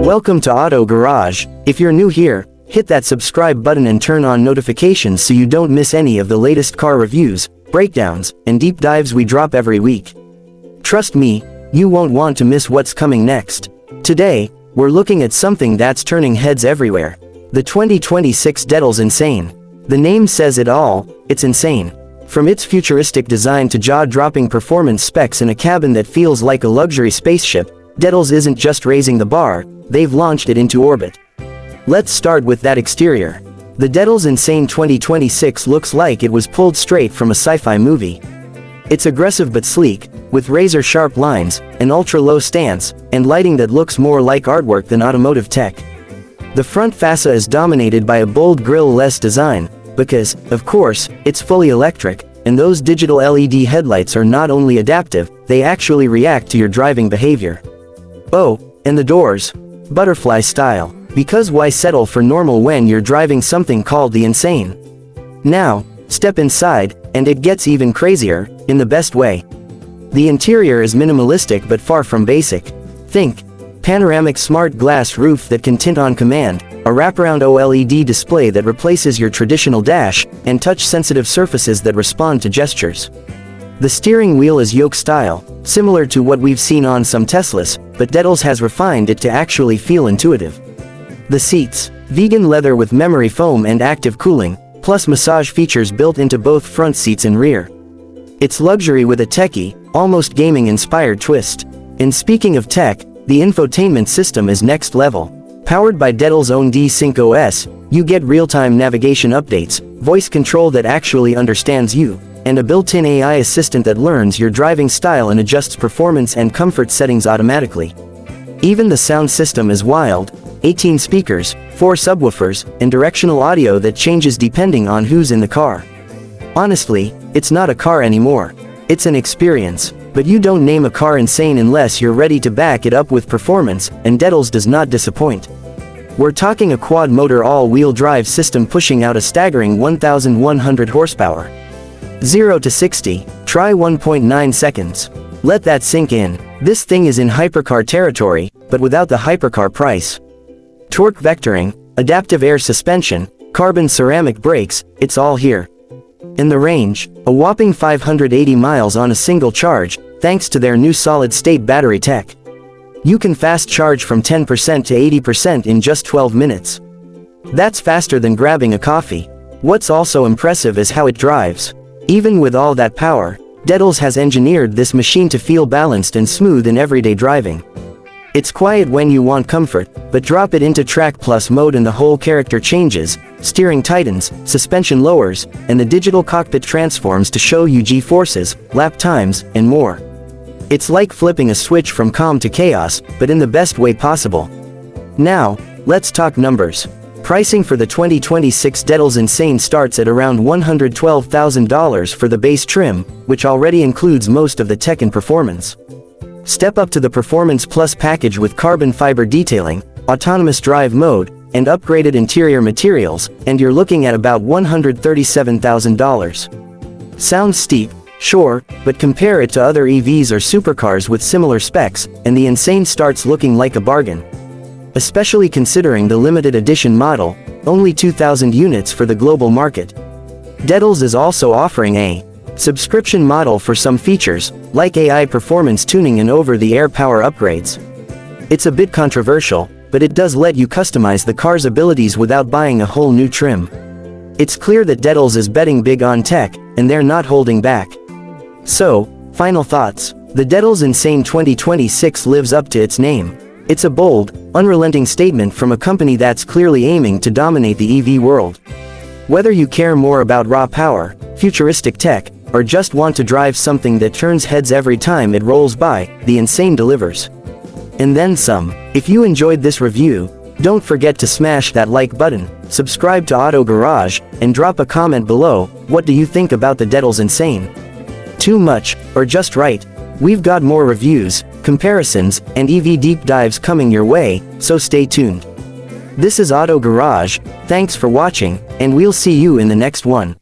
Welcome to Auto Garage. If you're new here, hit that subscribe button and turn on notifications so you don't miss any of the latest car reviews, breakdowns, and deep dives we drop every week. Trust me, you won't want to miss what's coming next. Today, we're looking at something that's turning heads everywhere. The 2026 Detels Insane. The name says it all, it's insane. From its futuristic design to jaw-dropping performance specs in a cabin that feels like a luxury spaceship, Detels isn't just raising the bar, they've launched it into orbit. Let's start with that exterior. The Detels Insane 2026 looks like it was pulled straight from a sci-fi movie. It's aggressive but sleek, with razor-sharp lines, an ultra-low stance, and lighting that looks more like artwork than automotive tech. The front fascia is dominated by a bold grille-less design, because, of course, it's fully electric, and those digital LED headlights are not only adaptive, they actually react to your driving behavior. Oh, and the doors. Butterfly style. Because why settle for normal when you're driving something called the Insane? Now, step inside, and it gets even crazier, in the best way. The interior is minimalistic but far from basic. Think panoramic smart glass roof that can tint on command, a wraparound OLED display that replaces your traditional dash, and touch-sensitive surfaces that respond to gestures. The steering wheel is yoke-style, similar to what we've seen on some Teslas, but Detels has refined it to actually feel intuitive. The seats, vegan leather with memory foam and active cooling, plus massage features built into both front seats and rear. It's luxury with a techie, almost gaming-inspired twist. And speaking of tech, the infotainment system is next level. Powered by Detels' own D-Sync OS, you get real-time navigation updates, voice control that actually understands you, and a built-in AI assistant that learns your driving style and adjusts performance and comfort settings automatically. Even the sound system is wild, 18 speakers, 4 subwoofers, and directional audio that changes depending on who's in the car. Honestly, it's not a car anymore. It's an experience, but you don't name a car insane unless you're ready to back it up with performance, and Detels does not disappoint. We're talking a quad-motor all-wheel drive system pushing out a staggering 1,100 horsepower. 0 to 60, try 1.9 seconds. Let that sink in. This thing is in hypercar territory, but without the hypercar price. Torque vectoring, adaptive air suspension, carbon ceramic brakes, it's all here. In the range, a whopping 580 miles on a single charge, thanks to their new solid-state battery tech. You can fast charge from 10% to 80% in just 12 minutes. That's faster than grabbing a coffee. What's also impressive is how it drives. Even with all that power, Detels has engineered this machine to feel balanced and smooth in everyday driving. It's quiet when you want comfort, but drop it into Track Plus mode and the whole character changes, steering tightens, suspension lowers, and the digital cockpit transforms to show you G-forces, lap times, and more. It's like flipping a switch from calm to chaos, but in the best way possible. Now, let's talk numbers. Pricing for the 2026 Detels Insane starts at around $112,000 for the base trim, which already includes most of the tech and performance. Step up to the Performance Plus package with carbon fiber detailing, autonomous drive mode, and upgraded interior materials, and you're looking at about $137,000. Sounds steep, sure, but compare it to other EVs or supercars with similar specs, and the Insane starts looking like a bargain. Especially considering the limited edition model, only 2,000 units for the global market. Detels is also offering a subscription model for some features, like AI performance tuning and over-the-air power upgrades. It's a bit controversial, but it does let you customize the car's abilities without buying a whole new trim. It's clear that Detels is betting big on tech, and they're not holding back. So, final thoughts. The Detels Insane 2026 lives up to its name. It's a bold, unrelenting statement from a company that's clearly aiming to dominate the EV world. Whether you care more about raw power, futuristic tech, or just want to drive something that turns heads every time it rolls by, the Insane delivers. And then some. If you enjoyed this review, don't forget to smash that like button, subscribe to Auto Garage, and drop a comment below. What do you think about the Detels Insane? Too much, or just right? We've got more reviews, comparisons, and EV deep dives coming your way, so stay tuned. This is Auto Garage, thanks for watching, and we'll see you in the next one.